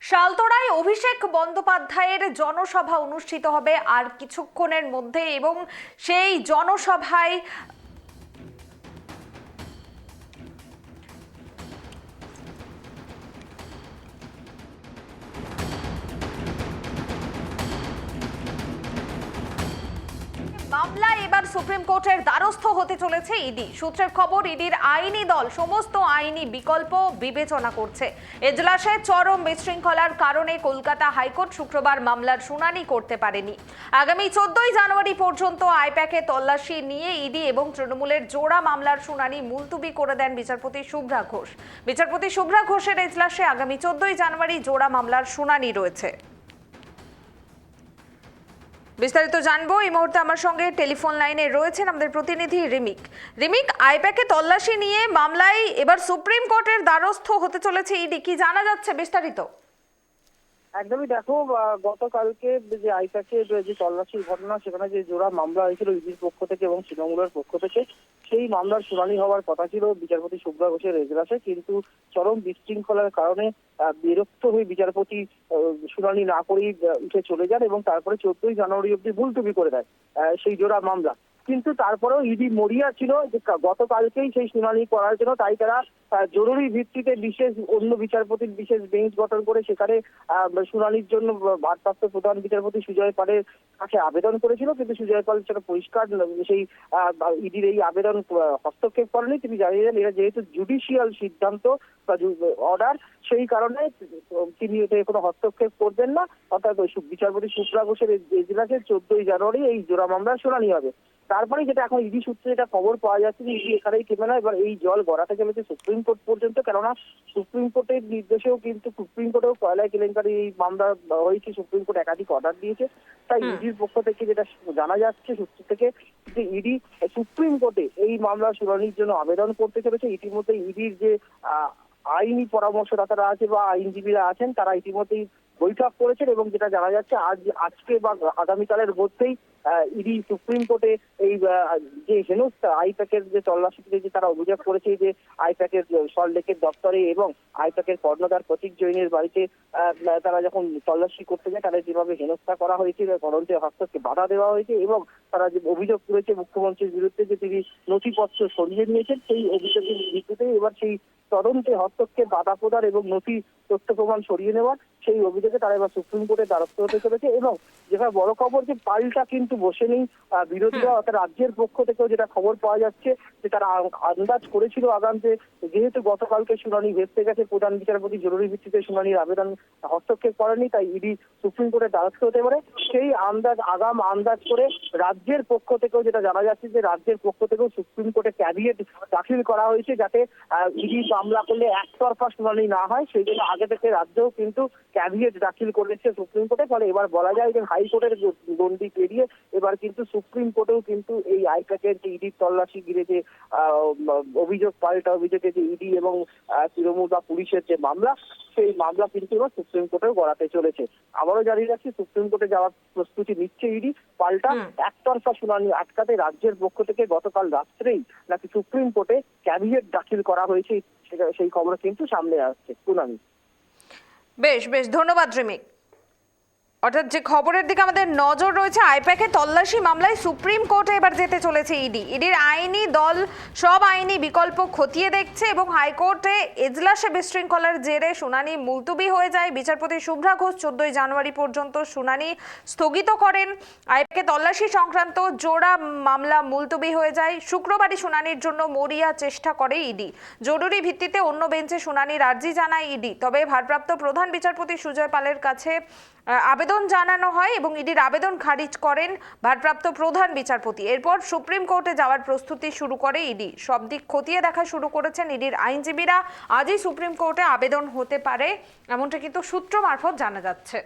শালতোড়ায় অভিষেক বন্দ্যোপাধ্যায়ের জনসভা অনুষ্ঠিত হবে আর কিছুক্ষণের মধ্যে এবং সেই জনসভায় মামলায় এবার সুপ্রিম কোর্টের দ্বারস্থ হতে চলেছে ইডি। সূত্রের খবর, ইডির আইনি দল সমস্ত আইনি বিকল্প বিবেচনা করছে। এজলাসে চরম বিশৃঙ্খলার কারণে কলকাতা হাইকোর্ট শুক্রবার মামলার শুনানি করতে পারেনি। আগামী 14ই জানুয়ারি পর্যন্ত আইপ্যাকে তল্লাশি নিয়ে ইডি এবং তৃণমূলের জোড়া মামলার শুনানি মুলতুবি করে দেন বিচারপতি শুভ্রা ঘোষ। বিচারপতি শুভ্রা ঘোষের এজলাসে আগামী 14ই জানুয়ারি জোড়া মামলার শুনানি রয়েছে। বিস্তারিত জানবো এই মুহূর্তে আমার সঙ্গে টেলিফোন লাইনে রয়েছেন আমাদের প্রতিনিধি রিমিক। আইপ্যাকে তল্লাশি নিয়ে মামলায় এবার সুপ্রিম কোর্টের দ্বারস্থ হতে চলেছে ইডি, কি জানা যাচ্ছে বিস্তারিত? একদমই, দেখো গতকালকে যে আইপ্যাকের যে তল্লাশির ঘটনা, সেখানে যে জোড়া মামলা হয়েছিল ইডির পক্ষ থেকে এবং তৃণমূলের পক্ষ থেকে, সেই মামলার শুনানি হওয়ার কথা ছিল বিচারপতি শুভ্রা ঘোষের এজলাসে, কিন্তু চরম বিশৃঙ্খলার কারণে বিরক্ত হয়ে বিচারপতি শুনানি না করেই উঠে চলে যান এবং তারপরে 14ই জানুয়ারি অব্দি মুলতবি করে দেয় সেই জোড়া মামলা। কিন্তু তারপরেও ইডি মরিয়া ছিল যে গতকালকেই সেই শুনানি করার জন্য, তাই তারা জরুরি ভিত্তিতে অন্য বিচারপতির বিশেষ বেঞ্চ গঠন করে সেখানে শুনানির জন্য ভারপ্রাপ্ত প্রধান বিচারপতি সুজয় পালের কাছে আবেদন করেছিল। কিন্তু সুজয় পাল সেটা পরিষ্কার সেই ইডির এই আবেদন হস্তক্ষেপ করেনি। তিনি জানিয়ে দেন এটা যেহেতু জুডিশিয়াল সিদ্ধান্ত বা অর্ডার, সেই কারণে তিনি এতে কোনো হস্তক্ষেপ করবেন না। অর্থাৎ বিচারপতি শুভ্রা ঘোষের এজলাসে 14ই জানুয়ারি এই জোড়া মামলার শুনানি হবে। তারপরে যেটা এখন ইডি সূত্রে যেটা খবর পাওয়া যাচ্ছে যে ইডি এখানেই থেমে না, এবার এই জল গড়াতে চলেছে সুপ্রিম কোর্ট পর্যন্ত। কেননা সুপ্রিম কোর্টের নির্দেশেও কিন্তু সুপ্রিম কোর্টেও কয়লা কেলেঙ্কারি এই মামলা হয়েছে, সুপ্রিম কোর্ট একাধিক অর্ডার দিয়েছে। তাই ইডির পক্ষ থেকে যেটা জানা যাচ্ছে সূত্র থেকে, যে ইডি সুপ্রিম কোর্টে এই মামলা শুনানির জন্য আবেদন করতে চলেছে। ইতিমধ্যে ইডির যে আইনি পরামর্শদাতারা আছে বা আইনজীবীরা আছেন, তারা ইতিমধ্যেই বৈঠক করেছেন এবং যেটা জানা যাচ্ছে আজকে বা আগামীকালের মধ্যেই ইডি সুপ্রিম কোর্টে এই যে হেনস্থা আইপ্যাকের যে তল্লাশিতে যে তারা অভিযোগ করেছে যে আইপ্যাকের সল্টলেকের দপ্তরে এবং আইপ্যাকের কর্ণধার প্রতীক জৈনের বাড়িতে তারা যখন তল্লাশি করতে যায় তাদের যেভাবে হেনস্থা করা হয়েছে, তদন্তে হস্তক্ষেপে বাধা দেওয়া হয়েছে এবং তারা যে অভিযোগ করেছে মুখ্যমন্ত্রীর বিরুদ্ধে যে তিনি নথিপত্র সরিয়ে নিয়েছেন, সেই অভিযোগের ভিত্তিতে এবার সেই তদন্তে হস্তক্ষেপ, বাধা প্রদান এবং নথি তথ্য প্রমাণ সরিয়ে নেওয়ার সেই অভিযোগে তারা এবার সুপ্রিম কোর্টের দ্বারস্থ হতে চলেছে। এবং যেটা বড় খবর, যে পাল্টা কিন্তু বসেনি বিরোধীরা, অর্থাৎ রাজ্যের পক্ষ থেকেও যেটা খবর পাওয়া যাচ্ছে যে তারা আন্দাজ করেছিল আগামে, যেহেতু গতকালকে শুনানি ভেস্তে গেছে, প্রধান বিচারপতি জরুরি ভিত্তিতে শুনানির আবেদন হস্তক্ষেপ করেনি, তাই ইডি সুপ্রিম কোর্টের দ্বারস্থ হতে পারে। সেই আন্দাজ করে রাজ্যের পক্ষ থেকেও যেটা জানা যাচ্ছে যে রাজ্যের পক্ষ থেকেও সুপ্রিম কোর্টে ক্যাভিয়েট দাখিল করা হয়েছে, যাতে ইডি মামলা করলে একতরফা শুনানি না হয়, সেই জন্য আগে থেকে রাজ্যও কিন্তু ক্যাভিয়েট দাখিল করেছে সুপ্রিম কোর্টে। ফলে এবার বলা যায় যে হাইকোর্টের গণ্ডি পেরিয়ে এবার কিন্তু সুপ্রিম কোর্টেও কিন্তু এই আইপ্যাকের যে ইডির তল্লাশি ঘিরে যে অভিযোগ, পাল্টা অভিযোগে যে ইডি এবং তৃণমূল বা পুলিশের যে মামলা, সেই মামলা কিন্তু এবার সুপ্রিম কোর্টেও গড়াতে চলেছে। আবারও জানিয়ে রাখছি, সুপ্রিম কোর্টে যাওয়ার প্রস্তুতি নিচ্ছে ইডি। পাল্টা একতরফা শুনানি আটকাতে রাজ্যের পক্ষ থেকে গতকাল রাত্রেই নাকি সুপ্রিম কোর্টে ক্যাভিয়েট দাখিল করা হয়েছে, সেই খবর কিন্তু সামনে আসছে। পুনামি, বেশ ধন্যবাদ রিমিক। অর্থাৎ যে খবরের দিকে আমাদের নজর রয়েছে, আইপ্যাকে তল্লাশি মামলায় সুপ্রিম কোর্টে এবার যেতে চলেছে ইডি। ইডির আইনি দল সব আইনি বিকল্প খতিয়ে দেখছে এবং হাইকোর্টে এজলাসে বিশৃঙ্খলার জেরে শুনানি মুলতুবি হয়ে যায়। বিচারপতি শুভ্রা ঘোষ 14ই জানুয়ারি পর্যন্ত শুনানি স্থগিত করেন। আইপ্যাকে তল্লাশি সংক্রান্ত জোড়া মামলা মুলতুবি হয়ে যায়। শুক্রবারই শুনানির জন্য মরিয়া চেষ্টা করে ইডি। জরুরি ভিত্তিতে অন্য বেঞ্চে শুনানির আর্জি জানায় ইডি। তবে ভারপ্রাপ্ত প্রধান বিচারপতি সুজয় পালের কাছে আবেদন জানানো হয় এবং ইডির আবেদন খারিজ করেন ভারপ্রাপ্ত প্রধান বিচারপতি। এরপর সুপ্রিম কোর্টে যাওয়ার প্রস্তুতি শুরু করে ইডি। সব দিক খতিয়ে দেখা শুরু করেছেন ইডির আইনজীবীরা। আজই সুপ্রিম কোর্টে আবেদন হতে পারে, এমনটা কিন্তু সূত্র মারফত জানা যাচ্ছে।